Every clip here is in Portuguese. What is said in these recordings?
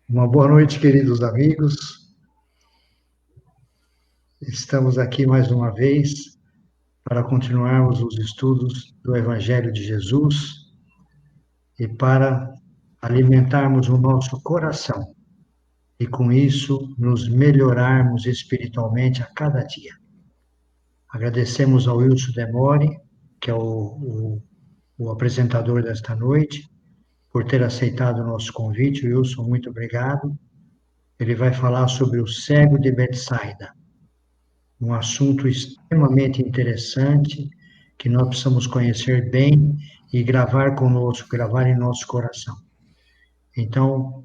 Uma boa noite, queridos amigos. Estamos aqui mais uma vez para continuarmos os estudos do Evangelho de Jesus e para alimentarmos o nosso coração e, com isso, nos melhorarmos espiritualmente a cada dia. Agradecemos ao Wilson Demore, que é o apresentador desta noite, por ter aceitado o nosso convite. Wilson, muito obrigado. Ele vai falar sobre o cego de Betsaida. Um assunto extremamente interessante que nós precisamos conhecer bem e gravar conosco, gravar em nosso coração. Então,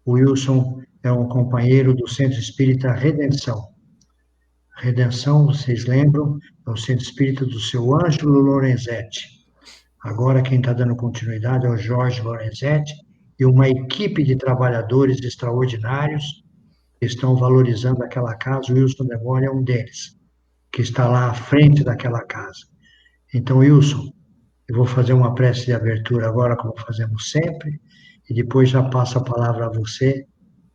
o Wilson é um companheiro do Centro Espírita Redenção. Redenção, vocês lembram, é o Centro Espírita do seu Ângelo Lorenzetti. Agora quem está dando continuidade é o Jorge Lorenzetti e uma equipe de trabalhadores extraordinários que estão valorizando aquela casa. O Wilson Demore é um deles, que está lá à frente daquela casa. Então, Wilson, eu vou fazer uma prece de abertura agora, como fazemos sempre, e depois já passo a palavra a você,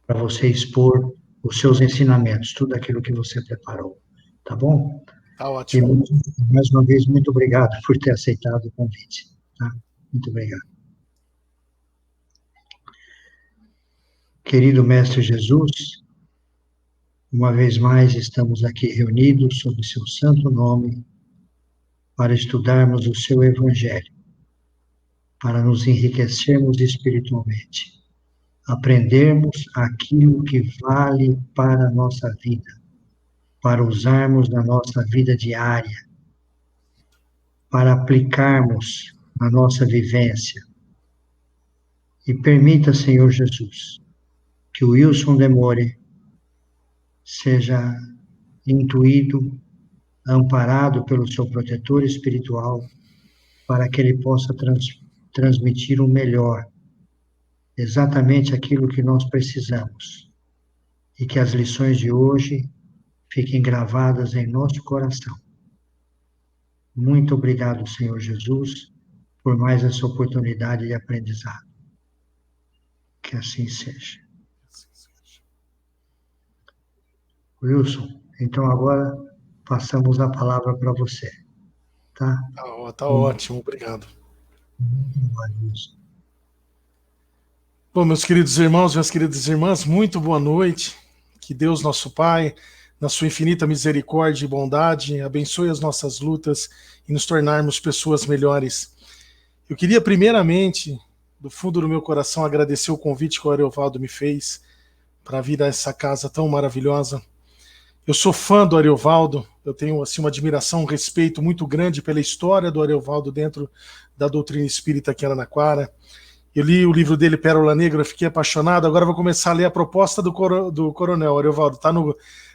para você expor os seus ensinamentos, tudo aquilo que você preparou. Tá bom? Tá ótimo. E, mais uma vez, muito obrigado por ter aceitado o convite. Tá? Muito obrigado. Querido Mestre Jesus, uma vez mais estamos aqui reunidos sob seu santo nome para estudarmos o seu Evangelho, para nos enriquecermos espiritualmente, aprendermos aquilo que vale para a nossa vida, para usarmos na nossa vida diária, para aplicarmos na nossa vivência. E permita, Senhor Jesus, que o Wilson Demore seja intuído, amparado pelo seu protetor espiritual, para que ele possa transmitir o melhor, exatamente aquilo que nós precisamos, e que as lições de hoje fiquem gravadas em nosso coração. Muito obrigado, Senhor Jesus, por mais essa oportunidade de aprendizado. Que assim seja. Wilson, então agora passamos a palavra para você. Tá? Tá ótimo, obrigado. Wilson. Bom, meus queridos irmãos, minhas queridas irmãs, muito boa noite. Que Deus, nosso Pai, na sua infinita misericórdia e bondade, abençoe as nossas lutas e nos tornarmos pessoas melhores. Eu queria, primeiramente, do fundo do meu coração, agradecer o convite que o Ariovaldo me fez para vir a essa casa tão maravilhosa. Eu sou fã do Ariovaldo, eu tenho assim, uma admiração, um respeito muito grande pela história do Ariovaldo dentro da doutrina espírita aqui em Araraquara. Eu li o livro dele, Pérola Negra, eu fiquei apaixonado. Agora eu vou começar a ler a proposta do Coronel Ariovaldo. Está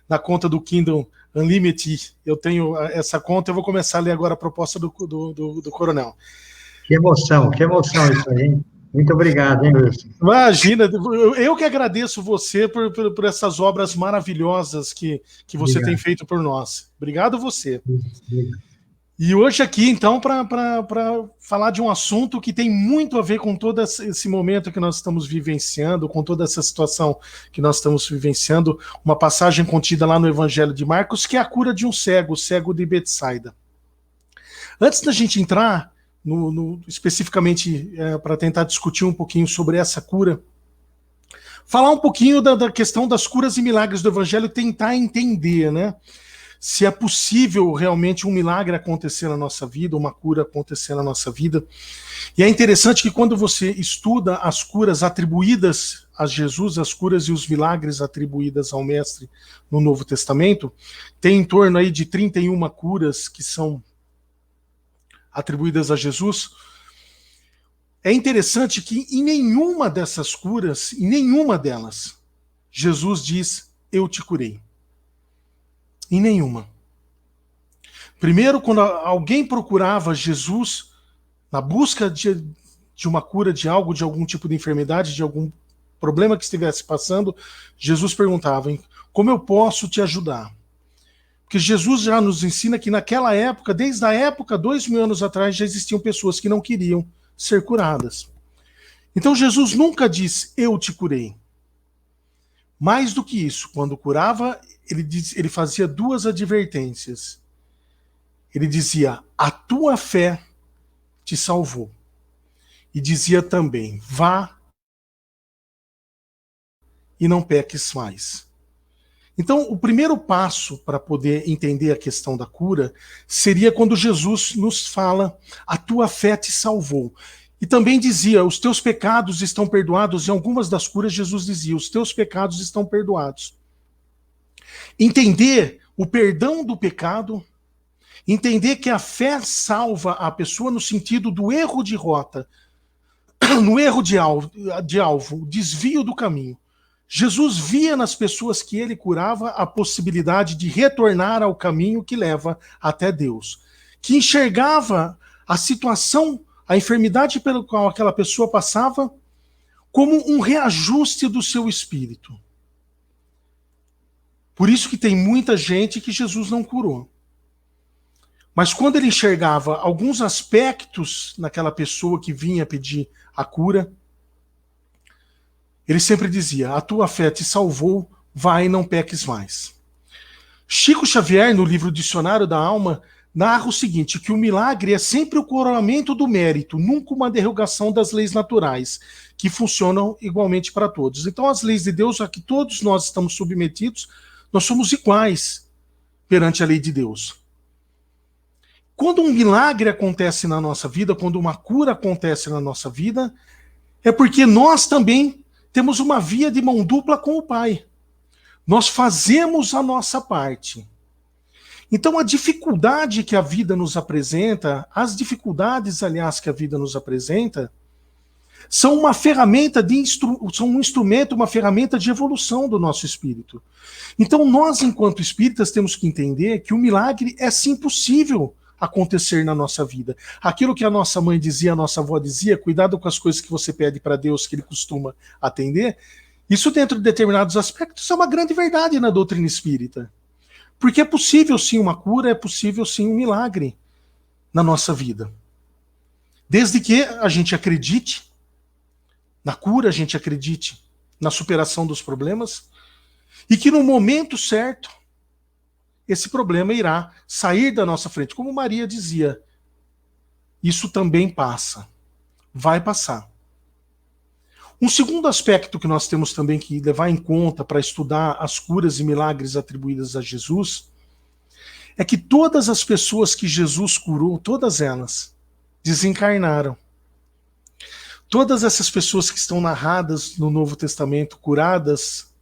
na conta do Kindle Unlimited. Eu tenho essa conta, eu vou começar a ler agora a proposta do Coronel. Que emoção isso aí. Muito obrigado, hein, Wilson? Imagina, eu que agradeço você por essas obras maravilhosas que você tem feito por nós. Obrigado você. Obrigado. E hoje aqui, então, para falar de um assunto que tem muito a ver com todo esse momento que nós estamos vivenciando, com toda essa situação que nós estamos vivenciando, uma passagem contida lá no Evangelho de Marcos, que é a cura de um cego, o cego de Betsaida. Antes da gente entrar especificamente para tentar discutir um pouquinho sobre essa cura, falar um pouquinho da questão das curas e milagres do Evangelho, tentar entender, né? Se é possível realmente um milagre acontecer na nossa vida, uma cura acontecer na nossa vida. E é interessante que quando você estuda as curas atribuídas a Jesus, as curas e os milagres atribuídas ao Mestre no Novo Testamento, tem em torno aí de 31 curas que são atribuídas a Jesus. É interessante que em nenhuma dessas curas, em nenhuma delas, Jesus diz, eu te curei. Em nenhuma. Primeiro, quando alguém procurava Jesus na busca de uma cura de algo, de algum tipo de enfermidade, de algum problema que estivesse passando, Jesus perguntava, como eu posso te ajudar? Porque Jesus já nos ensina que naquela época, desde a época, 2000 anos atrás, já existiam pessoas que não queriam ser curadas. Então Jesus nunca diz, eu te curei. Mais do que isso, quando curava, ele fazia duas advertências. Ele dizia: a tua fé te salvou. E dizia também: vá e não peques mais. Então, o primeiro passo para poder entender a questão da cura seria quando Jesus nos fala: a tua fé te salvou. E também dizia: os teus pecados estão perdoados. Em algumas das curas, Jesus dizia: os teus pecados estão perdoados. Entender o perdão do pecado, entender que a fé salva a pessoa no sentido do erro de rota, no erro de alvo, desvio do caminho. Jesus via nas pessoas que ele curava a possibilidade de retornar ao caminho que leva até Deus, que enxergava a situação, a enfermidade pela qual aquela pessoa passava, como um reajuste do seu espírito. Por isso que tem muita gente que Jesus não curou. Mas quando ele enxergava alguns aspectos naquela pessoa que vinha pedir a cura, ele sempre dizia: a tua fé te salvou, vai e não peques mais. Chico Xavier, no livro Dicionário da Alma, narra o seguinte, que o milagre é sempre o coroamento do mérito, nunca uma derrogação das leis naturais, que funcionam igualmente para todos. Então as leis de Deus, a que todos nós estamos submetidos, nós somos iguais perante a lei de Deus. Quando um milagre acontece na nossa vida, quando uma cura acontece na nossa vida, é porque nós também temos uma via de mão dupla com o Pai. Nós fazemos a nossa parte. Então a dificuldade que a vida nos apresenta, as dificuldades, aliás, que a vida nos apresenta, são uma ferramenta são um instrumento, uma ferramenta de evolução do nosso espírito. Então nós, enquanto espíritas, temos que entender que o milagre é sim possível acontecer na nossa vida. Aquilo que a nossa mãe dizia, a nossa avó dizia: cuidado com as coisas que você pede para Deus, que ele costuma atender. Isso, dentro de determinados aspectos, é uma grande verdade na doutrina espírita. Porque é possível sim uma cura, é possível sim um milagre na nossa vida. Desde que a gente acredite na cura, a gente acredite na superação dos problemas, e que no momento certo esse problema irá sair da nossa frente. Como Maria dizia, isso também passa, vai passar. Um segundo aspecto que nós temos também que levar em conta para estudar as curas e milagres atribuídas a Jesus é que todas as pessoas que Jesus curou, todas elas, desencarnaram. Todas essas pessoas que estão narradas no Novo Testamento, curadas,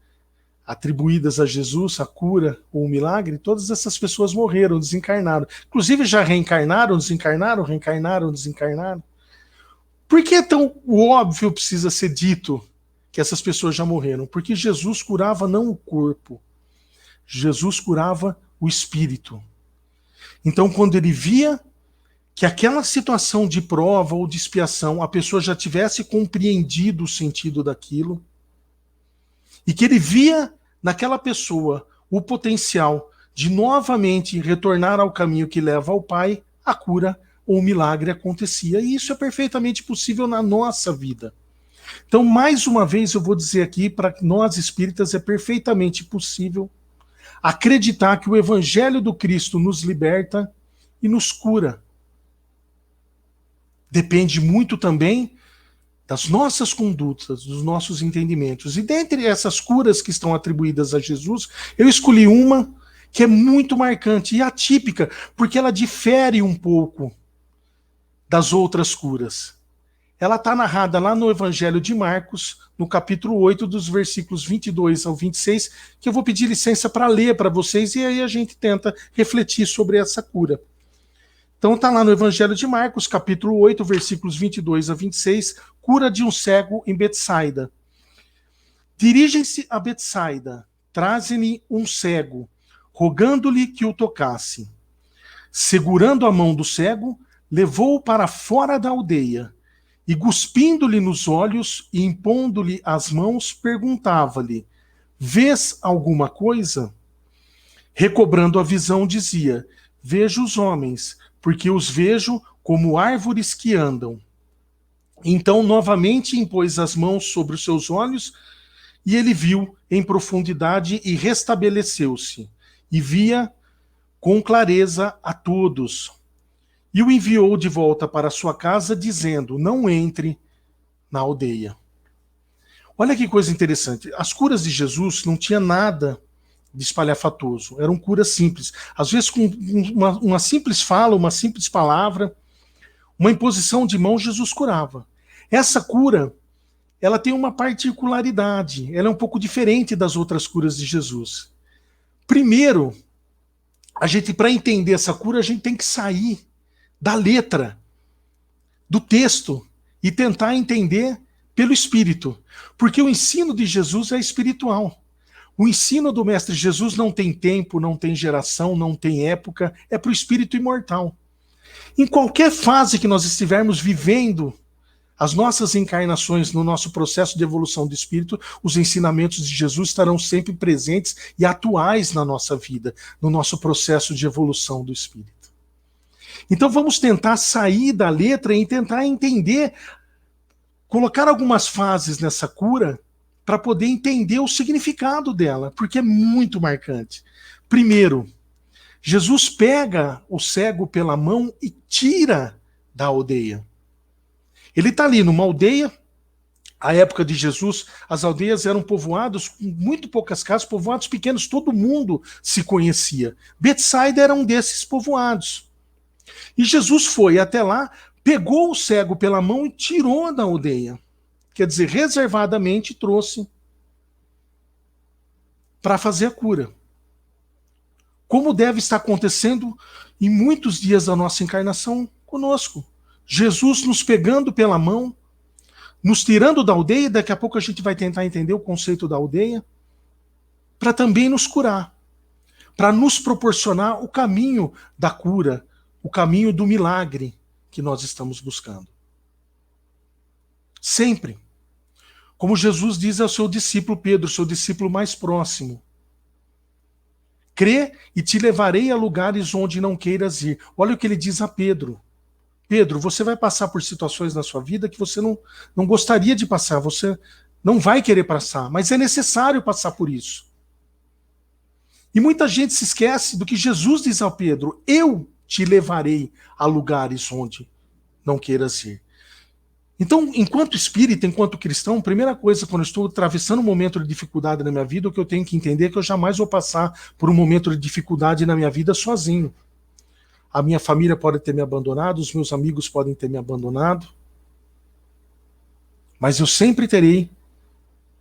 atribuídas a Jesus, a cura ou o milagre, todas essas pessoas morreram, desencarnaram. Inclusive já reencarnaram, desencarnaram, reencarnaram, desencarnaram. Por que então o óbvio precisa ser dito que essas pessoas já morreram? Porque Jesus curava não o corpo, Jesus curava o espírito. Então quando ele via que aquela situação de prova ou de expiação, a pessoa já tivesse compreendido o sentido daquilo, e que ele via naquela pessoa o potencial de novamente retornar ao caminho que leva ao Pai, a cura ou o milagre acontecia. E isso é perfeitamente possível na nossa vida. Então, mais uma vez, eu vou dizer aqui, para nós espíritas, é perfeitamente possível acreditar que o Evangelho do Cristo nos liberta e nos cura. Depende muito também das nossas condutas, dos nossos entendimentos. E dentre essas curas que estão atribuídas a Jesus, eu escolhi uma que é muito marcante e atípica, porque ela difere um pouco das outras curas. Ela está narrada lá no Evangelho de Marcos, no capítulo 8, dos versículos 22 ao 26, que eu vou pedir licença para ler para vocês, e aí a gente tenta refletir sobre essa cura. Então está lá no Evangelho de Marcos, capítulo 8, versículos 22 a 26, cura de um cego em Betsaida. Dirigem-se a Betsaida, trazem-lhe um cego, rogando-lhe que o tocasse. Segurando a mão do cego, levou-o para fora da aldeia, e cuspindo-lhe nos olhos e impondo-lhe as mãos, perguntava-lhe: vês alguma coisa? Recobrando a visão, dizia: vejo os homens, porque os vejo como árvores que andam. Então novamente impôs as mãos sobre os seus olhos, e ele viu em profundidade e restabeleceu-se, e via com clareza a todos. E o enviou de volta para sua casa, dizendo: não entre na aldeia. Olha que coisa interessante. As curas de Jesus não tinha nada de espalhafatoso. Eram curas simples. Às vezes, com uma simples fala, uma simples palavra, uma imposição de mão, Jesus curava. Essa cura, ela tem uma particularidade. Ela é um pouco diferente das outras curas de Jesus. Primeiro, para entender essa cura, a gente tem que sair da letra, do texto, e tentar entender pelo Espírito. Porque o ensino de Jesus é espiritual. O ensino do Mestre Jesus não tem tempo, não tem geração, não tem época, é para o Espírito imortal. Em qualquer fase que nós estivermos vivendo as nossas encarnações no nosso processo de evolução do Espírito, os ensinamentos de Jesus estarão sempre presentes e atuais na nossa vida, no nosso processo de evolução do Espírito. Então vamos tentar sair da letra e tentar entender, colocar algumas fases nessa cura para poder entender o significado dela, porque é muito marcante. Primeiro, Jesus pega o cego pela mão e tira da aldeia. Ele está ali numa aldeia. À época de Jesus, as aldeias eram povoadas com muito poucas casas, povoados pequenos, todo mundo se conhecia. Betsaida era um desses povoados. E Jesus foi até lá, pegou o cego pela mão e tirou da aldeia. Quer dizer, reservadamente trouxe para fazer a cura. Como deve estar acontecendo em muitos dias da nossa encarnação conosco. Jesus nos pegando pela mão, nos tirando da aldeia, daqui a pouco a gente vai tentar entender o conceito da aldeia, para também nos curar, para nos proporcionar o caminho da cura, o caminho do milagre que nós estamos buscando. Sempre. Como Jesus diz ao seu discípulo Pedro, seu discípulo mais próximo: crê e te levarei a lugares onde não queiras ir. Olha o que ele diz a Pedro. Pedro, você vai passar por situações na sua vida que você não gostaria de passar, você não vai querer passar, mas é necessário passar por isso. E muita gente se esquece do que Jesus diz ao Pedro: eu te levarei a lugares onde não queiras ir. Então, enquanto espírita, enquanto cristão, a primeira coisa, quando eu estou atravessando um momento de dificuldade na minha vida, o que eu tenho que entender é que eu jamais vou passar por um momento de dificuldade na minha vida sozinho. A minha família pode ter me abandonado, os meus amigos podem ter me abandonado, mas eu sempre terei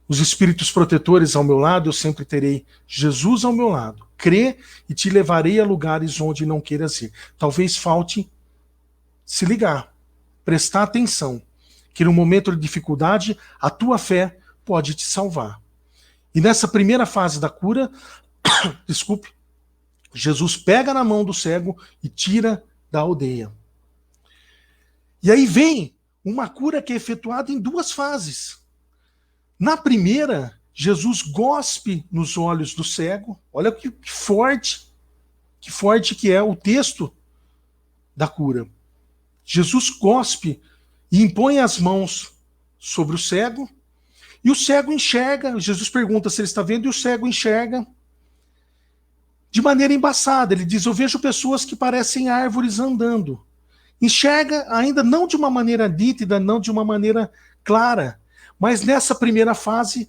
os espíritos protetores ao meu lado, eu sempre terei Jesus ao meu lado. Crê e te levarei a lugares onde não queiras ir. Talvez falte se ligar, prestar atenção, que no momento de dificuldade a tua fé pode te salvar. E nessa primeira fase da cura, desculpe, Jesus pega na mão do cego e tira da aldeia. E aí vem uma cura que é efetuada em duas fases. Na primeira, Jesus gospe nos olhos do cego. Olha que forte que é o texto da cura. Jesus gospe e impõe as mãos sobre o cego, e o cego enxerga. Jesus pergunta se ele está vendo, e o cego enxerga de maneira embaçada. Ele diz: eu vejo pessoas que parecem árvores andando. Enxerga ainda não de uma maneira nítida, não de uma maneira clara, mas nessa primeira fase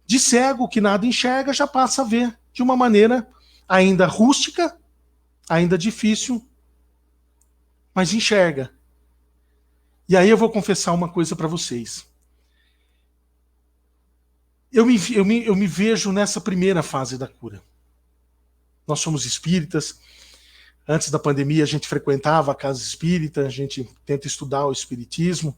de cego que nada enxerga, já passa a ver de uma maneira ainda rústica, ainda difícil, mas enxerga. E aí eu vou confessar uma coisa para vocês. Eu me vejo nessa primeira fase da cura. Nós somos espíritas. Antes da pandemia, a gente frequentava a casa espírita, a gente tenta estudar o espiritismo.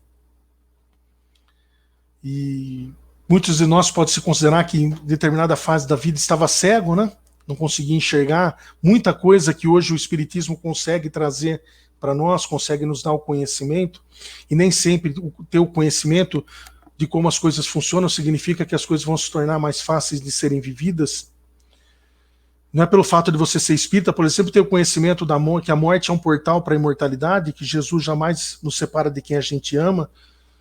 E muitos de nós podem se considerar que em determinada fase da vida estava cego, né? Não conseguia enxergar muita coisa que hoje o espiritismo consegue trazer para nós, consegue nos dar o conhecimento. E nem sempre ter o conhecimento de como as coisas funcionam significa que as coisas vão se tornar mais fáceis de serem vividas. Não é pelo fato de você ser espírita, por exemplo, ter o conhecimento que a morte é um portal para a imortalidade, que Jesus jamais nos separa de quem a gente ama,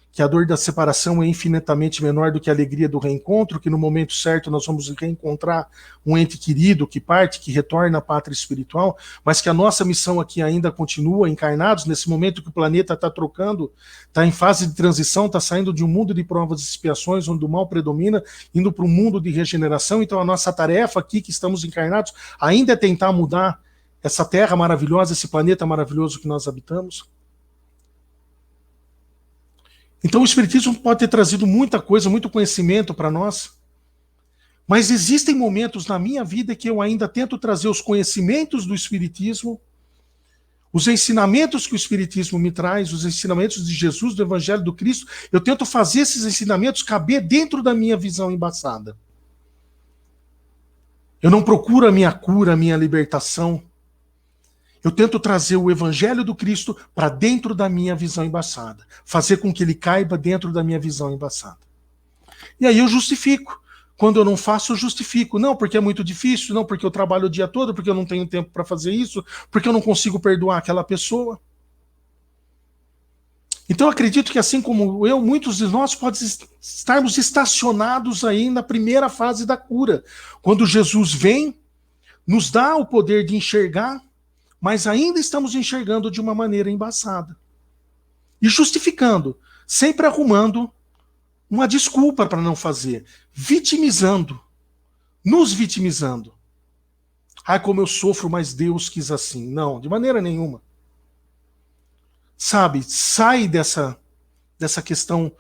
que a dor da separação é infinitamente menor do que a alegria do reencontro, que no momento certo nós vamos reencontrar um ente querido que parte, que retorna à pátria espiritual, mas que a nossa missão aqui ainda continua encarnados, nesse momento que o planeta está trocando, está em fase de transição, está saindo de um mundo de provas e expiações, onde o mal predomina, indo para um mundo de regeneração. Então a nossa tarefa aqui, que estamos encarnados, ainda é tentar mudar essa terra maravilhosa, esse planeta maravilhoso que nós habitamos. Então o Espiritismo pode ter trazido muita coisa, muito conhecimento para nós, mas existem momentos na minha vida que eu ainda tento trazer os conhecimentos do Espiritismo, os ensinamentos que o Espiritismo me traz, os ensinamentos de Jesus, do Evangelho do Cristo, eu tento fazer esses ensinamentos caber dentro da minha visão embaçada. Eu não procuro a minha cura, a minha libertação. Eu tento trazer o Evangelho do Cristo para dentro da minha visão embaçada. Fazer com que ele caiba dentro da minha visão embaçada. E aí eu justifico. Quando eu não faço, eu justifico. Não, porque é muito difícil. Não, porque eu trabalho o dia todo. Porque eu não tenho tempo para fazer isso. Porque eu não consigo perdoar aquela pessoa. Então eu acredito que, assim como eu, muitos de nós podemos estarmos estacionados aí na primeira fase da cura. Quando Jesus vem, nos dá o poder de enxergar, mas ainda estamos enxergando de uma maneira embaçada. E justificando, sempre arrumando uma desculpa para não fazer, vitimizando, nos vitimizando. Ai, como eu sofro, mas Deus quis assim. Não, de maneira nenhuma. Sabe, sai dessa questão,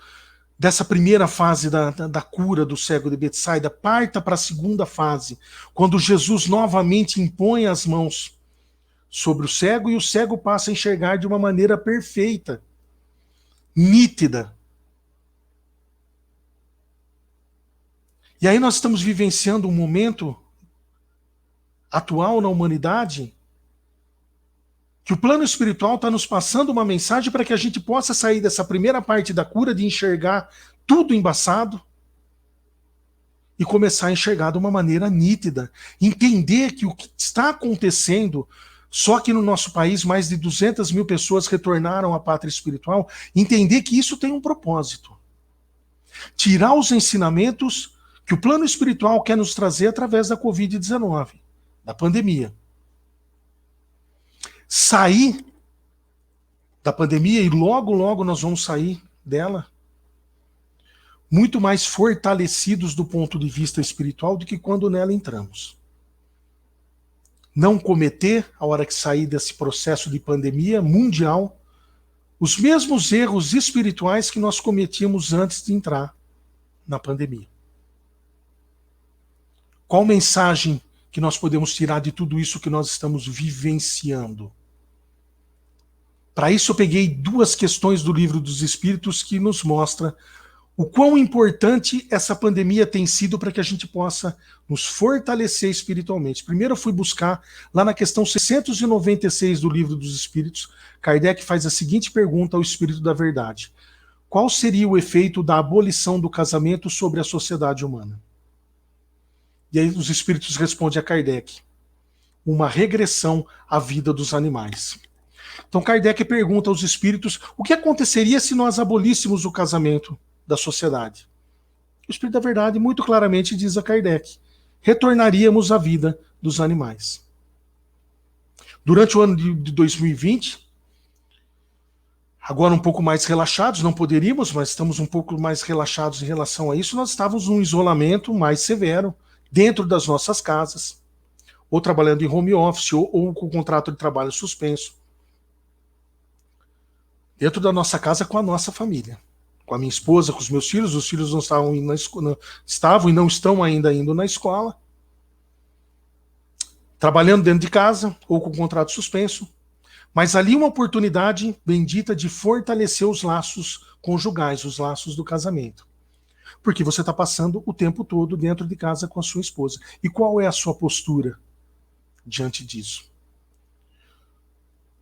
dessa primeira fase da cura do cego de Betsaida, parta para a segunda fase, quando Jesus novamente impõe as mãos sobre o cego, e o cego passa a enxergar de uma maneira perfeita, nítida. E aí nós estamos vivenciando um momento atual na humanidade que o plano espiritual está nos passando uma mensagem para que a gente possa sair dessa primeira parte da cura, de enxergar tudo embaçado, e começar a enxergar de uma maneira nítida, entender que o que está acontecendo. Só que no nosso país, mais de 200 mil pessoas retornaram à pátria espiritual. Entender que isso tem um propósito. Tirar os ensinamentos que o plano espiritual quer nos trazer através da Covid-19, da pandemia. Sair da pandemia, e logo, logo nós vamos sair dela, muito mais fortalecidos do ponto de vista espiritual do que quando nela entramos. Não cometer, a hora que sair desse processo de pandemia mundial, os mesmos erros espirituais que nós cometíamos antes de entrar na pandemia. Qual mensagem que nós podemos tirar de tudo isso que nós estamos vivenciando? Para isso eu peguei duas questões do Livro dos Espíritos que nos mostra o quão importante essa pandemia tem sido para que a gente possa nos fortalecer espiritualmente. Primeiro eu fui buscar, lá na questão 696 do Livro dos Espíritos, Kardec faz a seguinte pergunta ao Espírito da Verdade: qual seria o efeito da abolição do casamento sobre a sociedade humana? E aí os Espíritos respondem a Kardec: uma regressão à vida dos animais. Então Kardec pergunta aos Espíritos o que aconteceria se nós abolíssemos o casamento da sociedade. O Espírito da Verdade muito claramente diz a Kardec: retornaríamos à vida dos animais. Durante o ano de 2020, agora um pouco mais relaxados, não poderíamos, mas estamos um pouco mais relaxados em relação a isso, nós estávamos num isolamento mais severo, dentro das nossas casas, ou trabalhando em home office, ou com contrato de trabalho suspenso. Dentro da nossa casa com a nossa família. Com a minha esposa, com os meus filhos. Os filhos não estavam indo na escola, estavam e não estão ainda indo na escola. Trabalhando dentro de casa ou com contrato suspenso. Mas ali uma oportunidade bendita de fortalecer os laços conjugais, os laços do casamento. Porque você está passando o tempo todo dentro de casa com a sua esposa. E qual é a sua postura diante disso?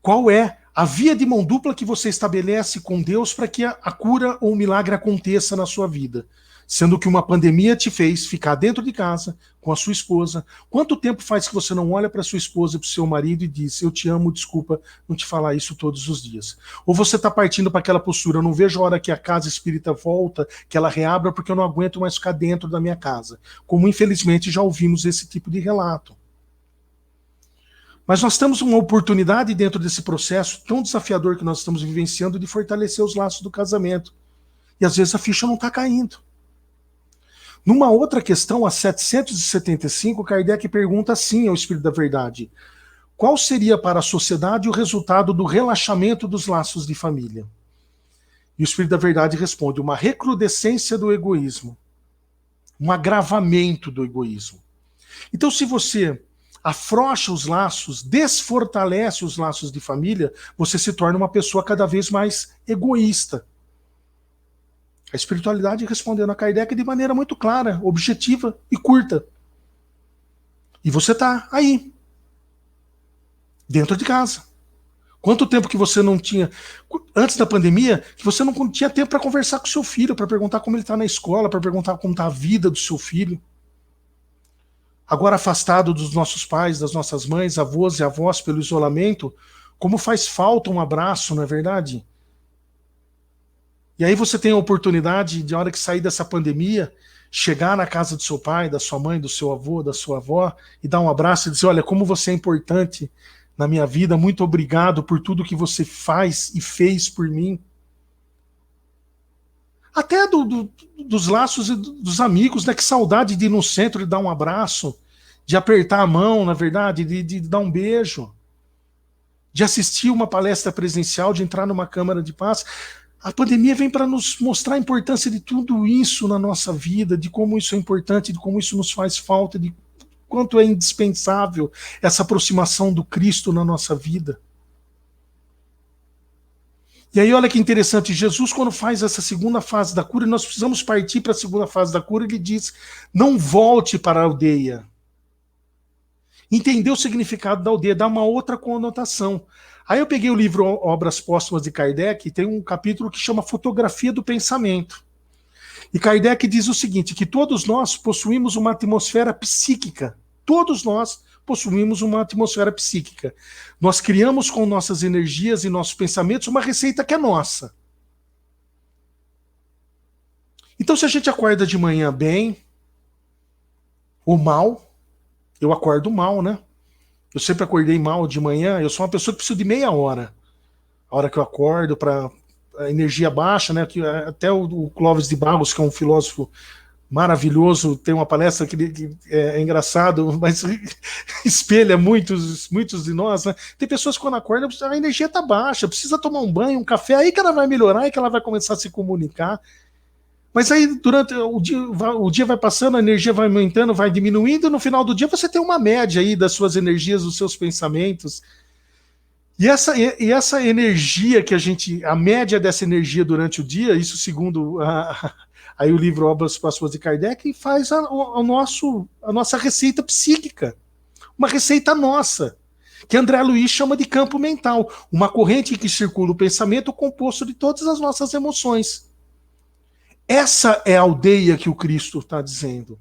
Qual é a via de mão dupla que você estabelece com Deus para que a cura ou o milagre aconteça na sua vida. Sendo que uma pandemia te fez ficar dentro de casa com a sua esposa. Quanto tempo faz que você não olha para sua esposa e para o seu marido e diz: eu te amo, desculpa não te falar isso todos os dias? Ou você está partindo para aquela postura: eu não vejo a hora que a casa espírita volta, que ela reabra, porque eu não aguento mais ficar dentro da minha casa. Como infelizmente já ouvimos esse tipo de relato. Mas nós temos uma oportunidade dentro desse processo tão desafiador que nós estamos vivenciando de fortalecer os laços do casamento. E às vezes a ficha não está caindo. Numa outra questão, a 775, Kardec pergunta assim ao Espírito da Verdade: qual seria para a sociedade o resultado do relaxamento dos laços de família? E o Espírito da Verdade responde: uma recrudescência do egoísmo, um agravamento do egoísmo. Então, se você afrouxa os laços, desfortalece os laços de família, você se torna uma pessoa cada vez mais egoísta. A espiritualidade respondendo a Kardec de maneira muito clara, objetiva e curta. E você está aí, dentro de casa. Quanto tempo que você não tinha, antes da pandemia, que você não tinha tempo para conversar com seu filho, para perguntar como ele está na escola, para perguntar como está a vida do seu filho. Agora afastado dos nossos pais, das nossas mães, avós e avós pelo isolamento, como faz falta um abraço, não é verdade? E aí você tem a oportunidade de, na hora que sair dessa pandemia, chegar na casa do seu pai, da sua mãe, do seu avô, da sua avó, e dar um abraço e dizer: olha, como você é importante na minha vida, muito obrigado por tudo que você faz e fez por mim. Até dos laços e dos amigos, né? Que saudade de ir no centro e dar um abraço, de apertar a mão, na verdade, de dar um beijo, de assistir uma palestra presencial, de entrar numa câmara de paz. A pandemia vem para nos mostrar a importância de tudo isso na nossa vida, de como isso é importante, de como isso nos faz falta, de quanto é indispensável essa aproximação do Cristo na nossa vida. E aí olha que interessante, Jesus quando faz essa segunda fase da cura, nós precisamos partir para a segunda fase da cura, ele diz: não volte para a aldeia. Entender o significado da aldeia, dá uma outra conotação. Aí eu peguei o livro Obras Póstumas de Kardec, e tem um capítulo que chama Fotografia do Pensamento. E Kardec diz o seguinte, que todos nós possuímos uma atmosfera psíquica. Todos nós possuímos uma atmosfera psíquica. Nós criamos com nossas energias e nossos pensamentos uma receita que é nossa. Então se a gente acorda de manhã bem ou mal, eu acordo mal, né? Eu sempre acordei mal de manhã, eu sou uma pessoa que precisa de meia hora. A hora que eu acordo, para a energia baixa, né? Que até o Clóvis de Barros, que é um filósofo maravilhoso, tem uma palestra que é engraçado, mas espelha muitos de nós, né? Tem pessoas que quando acordam, a energia está baixa, precisa tomar um banho, um café, aí que ela vai melhorar, aí que ela vai começar a se comunicar. Mas aí durante o dia vai passando, a energia vai aumentando, vai diminuindo, e no final do dia você tem uma média aí das suas energias, dos seus pensamentos. E essa energia que a média dessa energia durante o dia, isso segundo aí o livro Obras Póstumas de Kardec, faz a nossa receita psíquica, uma receita nossa, que André Luiz chama de campo mental, uma corrente em que circula o pensamento composto de todas as nossas emoções. Essa é a aldeia que o Cristo está dizendo.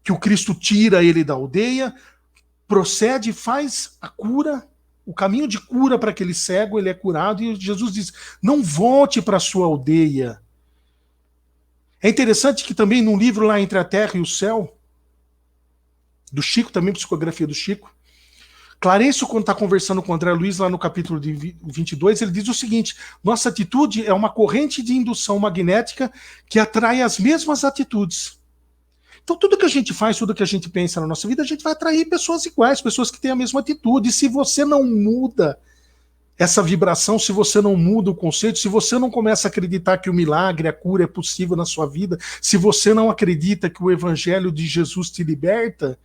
Que o Cristo tira ele da aldeia, procede e faz a cura, o caminho de cura para aquele cego, ele é curado, e Jesus diz: não volte para a sua aldeia. É interessante que também num livro lá Entre a Terra e o Céu, do Chico, também psicografia do Chico, Clarencio, quando está conversando com o André Luiz, lá no capítulo 22, ele diz o seguinte: nossa atitude é uma corrente de indução magnética que atrai as mesmas atitudes. Então, tudo que a gente faz, tudo que a gente pensa na nossa vida, a gente vai atrair pessoas iguais, pessoas que têm a mesma atitude. E se você não muda essa vibração, se você não muda o conceito, se você não começa a acreditar que o milagre, a cura é possível na sua vida, se você não acredita que o evangelho de Jesus te liberta,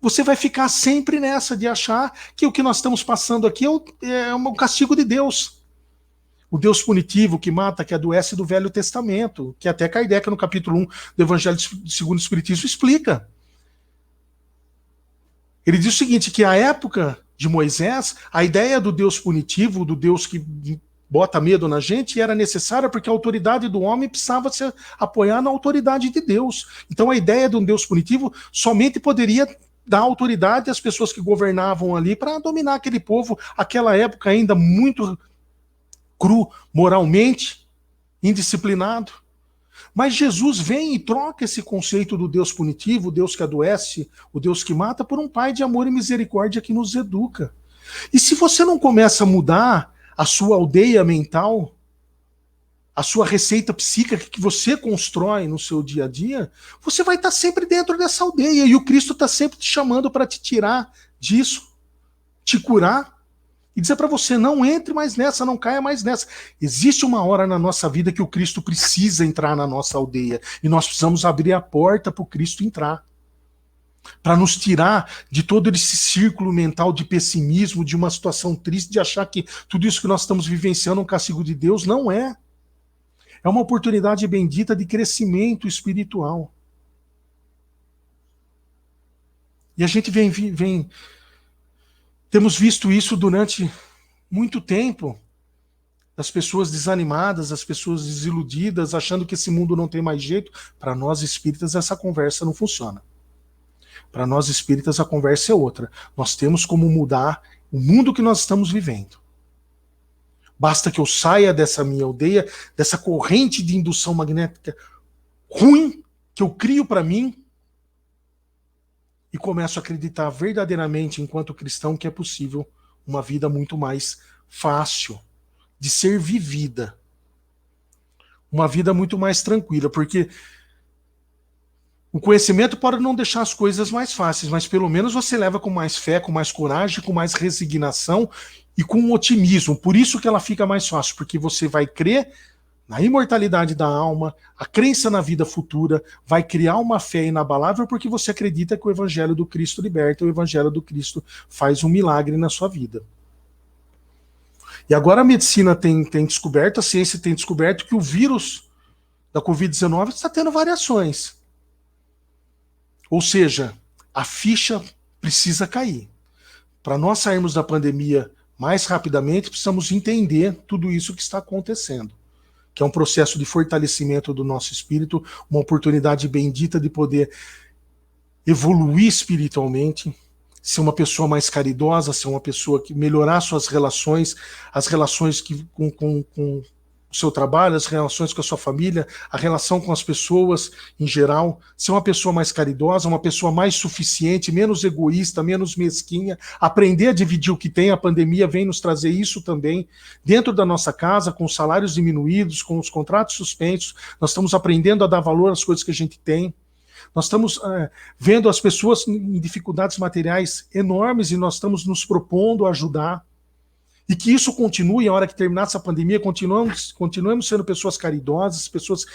você vai ficar sempre nessa de achar que o que nós estamos passando aqui é um castigo de Deus. O Deus punitivo que mata, que adoece do Velho Testamento, que até Kardec no capítulo 1 do Evangelho segundo o Espiritismo explica. Ele diz o seguinte, que a época de Moisés, a ideia do Deus punitivo, do Deus que bota medo na gente, era necessária porque a autoridade do homem precisava se apoiar na autoridade de Deus. Então a ideia de um Deus punitivo somente poderia dar autoridade às pessoas que governavam ali para dominar aquele povo, aquela época ainda muito cru moralmente, indisciplinado. Mas Jesus vem e troca esse conceito do Deus punitivo, o Deus que adoece, o Deus que mata, por um Pai de amor e misericórdia que nos educa. E se você não começa a mudar a sua aldeia mental, a sua receita psíquica que você constrói no seu dia a dia, você vai estar sempre dentro dessa aldeia. E o Cristo está sempre te chamando para te tirar disso, te curar e dizer para você, não entre mais nessa, não caia mais nessa. Existe uma hora na nossa vida que o Cristo precisa entrar na nossa aldeia e nós precisamos abrir a porta para o Cristo entrar, para nos tirar de todo esse círculo mental de pessimismo, de uma situação triste, de achar que tudo isso que nós estamos vivenciando é um castigo de Deus. Não é. É uma oportunidade bendita de crescimento espiritual. E a gente temos visto isso durante muito tempo. As pessoas desanimadas, as pessoas desiludidas, achando que esse mundo não tem mais jeito. Para nós espíritas, essa conversa não funciona. Para nós espíritas, a conversa é outra. Nós temos como mudar o mundo que nós estamos vivendo. Basta que eu saia dessa minha aldeia, dessa corrente de indução magnética ruim que eu crio para mim e começo a acreditar verdadeiramente, enquanto cristão, que é possível uma vida muito mais fácil de ser vivida. Uma vida muito mais tranquila, porque o conhecimento pode não deixar as coisas mais fáceis, mas pelo menos você leva com mais fé, com mais coragem, com mais resignação e com otimismo. Por isso que ela fica mais fácil, porque você vai crer na imortalidade da alma, a crença na vida futura, vai criar uma fé inabalável porque você acredita que o Evangelho do Cristo liberta, o Evangelho do Cristo faz um milagre na sua vida. E agora a medicina tem descoberto, a ciência tem descoberto que o vírus da Covid-19 está tendo variações. Ou seja, a ficha precisa cair. Para nós sairmos da pandemia mais rapidamente, precisamos entender tudo isso que está acontecendo, que é um processo de fortalecimento do nosso espírito, uma oportunidade bendita de poder evoluir espiritualmente, ser uma pessoa mais caridosa, ser uma pessoa que melhorar suas relações, as relações com o seu trabalho, as relações com a sua família, a relação com as pessoas em geral, ser uma pessoa mais caridosa, uma pessoa mais suficiente, menos egoísta, menos mesquinha, aprender a dividir o que tem. A pandemia vem nos trazer isso também, dentro da nossa casa, com os salários diminuídos, com os contratos suspensos, nós estamos aprendendo a dar valor às coisas que a gente tem. Nós estamos vendo as pessoas em dificuldades materiais enormes e nós estamos nos propondo a ajudar. E que isso continue, a hora que terminar essa pandemia, continuemos sendo pessoas caridosas, pessoas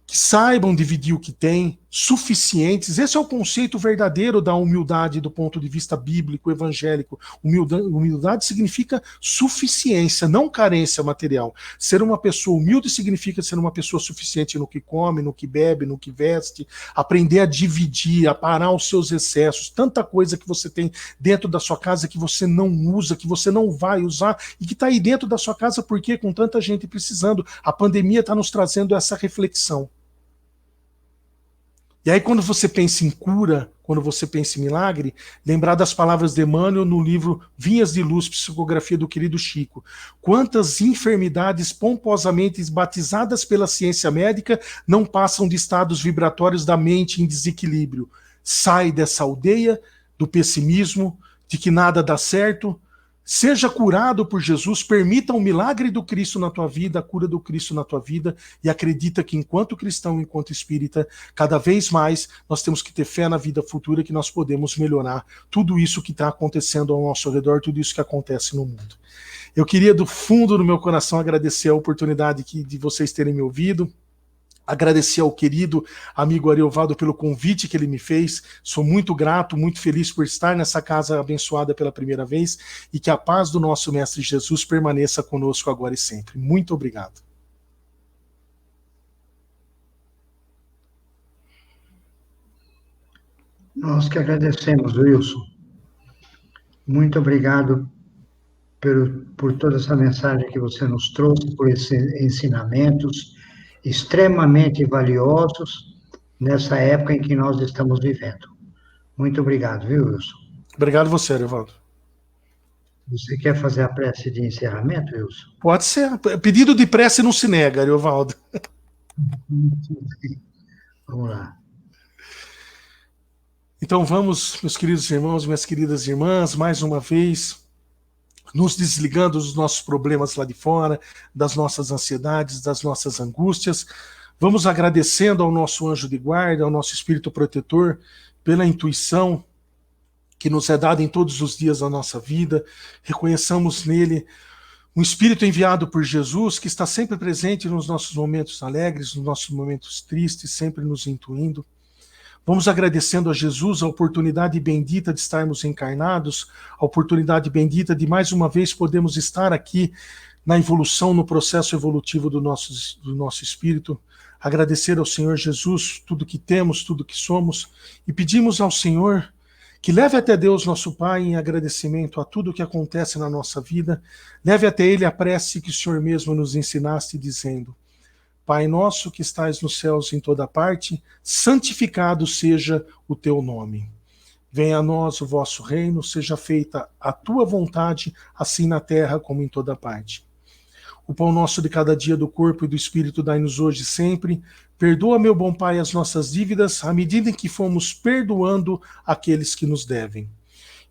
que saibam dividir o que tem, suficientes. Esse é o conceito verdadeiro da humildade do ponto de vista bíblico, evangélico. Humildade significa suficiência, não carência material. Ser uma pessoa humilde significa ser uma pessoa suficiente no que come, no que bebe, no que veste, aprender a dividir, a parar os seus excessos. Tanta coisa que você tem dentro da sua casa que você não usa, que você não vai usar e que está aí dentro da sua casa porque com tanta gente precisando. A pandemia está nos trazendo essa reflexão. E aí quando você pensa em cura, quando você pensa em milagre, lembrar das palavras de Emmanuel no livro Vinhas de Luz, psicografia do querido Chico. Quantas enfermidades pomposamente batizadas pela ciência médica não passam de estados vibratórios da mente em desequilíbrio? Sai dessa aldeia do pessimismo, de que nada dá certo, seja curado por Jesus, permita o milagre do Cristo na tua vida, a cura do Cristo na tua vida, e acredita que enquanto cristão, enquanto espírita, cada vez mais nós temos que ter fé na vida futura, que nós podemos melhorar tudo isso que está acontecendo ao nosso redor, tudo isso que acontece no mundo. Eu queria do fundo do meu coração agradecer a oportunidade de vocês terem me ouvido, agradecer ao querido amigo Ariovaldo pelo convite que ele me fez. Sou muito grato, muito feliz por estar nessa casa abençoada pela primeira vez e que a paz do nosso Mestre Jesus permaneça conosco agora e sempre. Muito obrigado. Nós que agradecemos, Wilson. Muito obrigado por toda essa mensagem que você nos trouxe, por esses ensinamentos extremamente valiosos nessa época em que nós estamos vivendo. Muito obrigado, viu, Wilson? Obrigado você, Arivaldo. Você quer fazer a prece de encerramento, Wilson? Pode ser. Pedido de prece não se nega, Arivaldo. Vamos lá. Então vamos, meus queridos irmãos, minhas queridas irmãs, mais uma vez, nos desligando dos nossos problemas lá de fora, das nossas ansiedades, das nossas angústias. Vamos agradecendo ao nosso anjo de guarda, ao nosso espírito protetor, pela intuição que nos é dada em todos os dias da nossa vida. Reconheçamos nele um espírito enviado por Jesus, que está sempre presente nos nossos momentos alegres, nos nossos momentos tristes, sempre nos intuindo. Vamos agradecendo a Jesus a oportunidade bendita de estarmos encarnados, a oportunidade bendita de mais uma vez podermos estar aqui na evolução, no processo evolutivo do nosso espírito. Agradecer ao Senhor Jesus tudo que temos, tudo que somos, e pedimos ao Senhor que leve até Deus nosso Pai em agradecimento a tudo que acontece na nossa vida, leve até Ele a prece que o Senhor mesmo nos ensinaste, dizendo: Pai nosso que estais nos céus em toda parte, santificado seja o teu nome. Venha a nós o vosso reino, seja feita a tua vontade, assim na terra como em toda parte. O pão nosso de cada dia do corpo e do espírito dai-nos hoje e sempre. Perdoa, meu bom Pai, as nossas dívidas, à medida em que fomos perdoando aqueles que nos devem.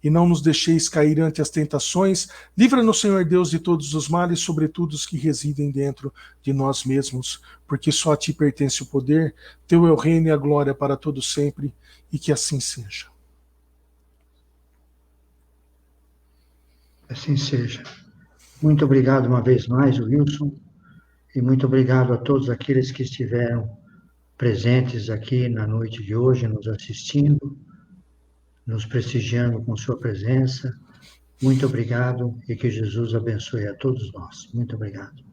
E não nos deixeis cair ante as tentações. Livra-nos, Senhor Deus, de todos os males, sobretudo os que residem dentro de nós mesmos, porque só a ti pertence o poder, teu é o reino e a glória para todo sempre, e que assim seja. Assim seja. Muito obrigado uma vez mais, Wilson, e muito obrigado a todos aqueles que estiveram presentes aqui na noite de hoje, nos assistindo, nos prestigiando com sua presença. Muito obrigado e que Jesus abençoe a todos nós. Muito obrigado.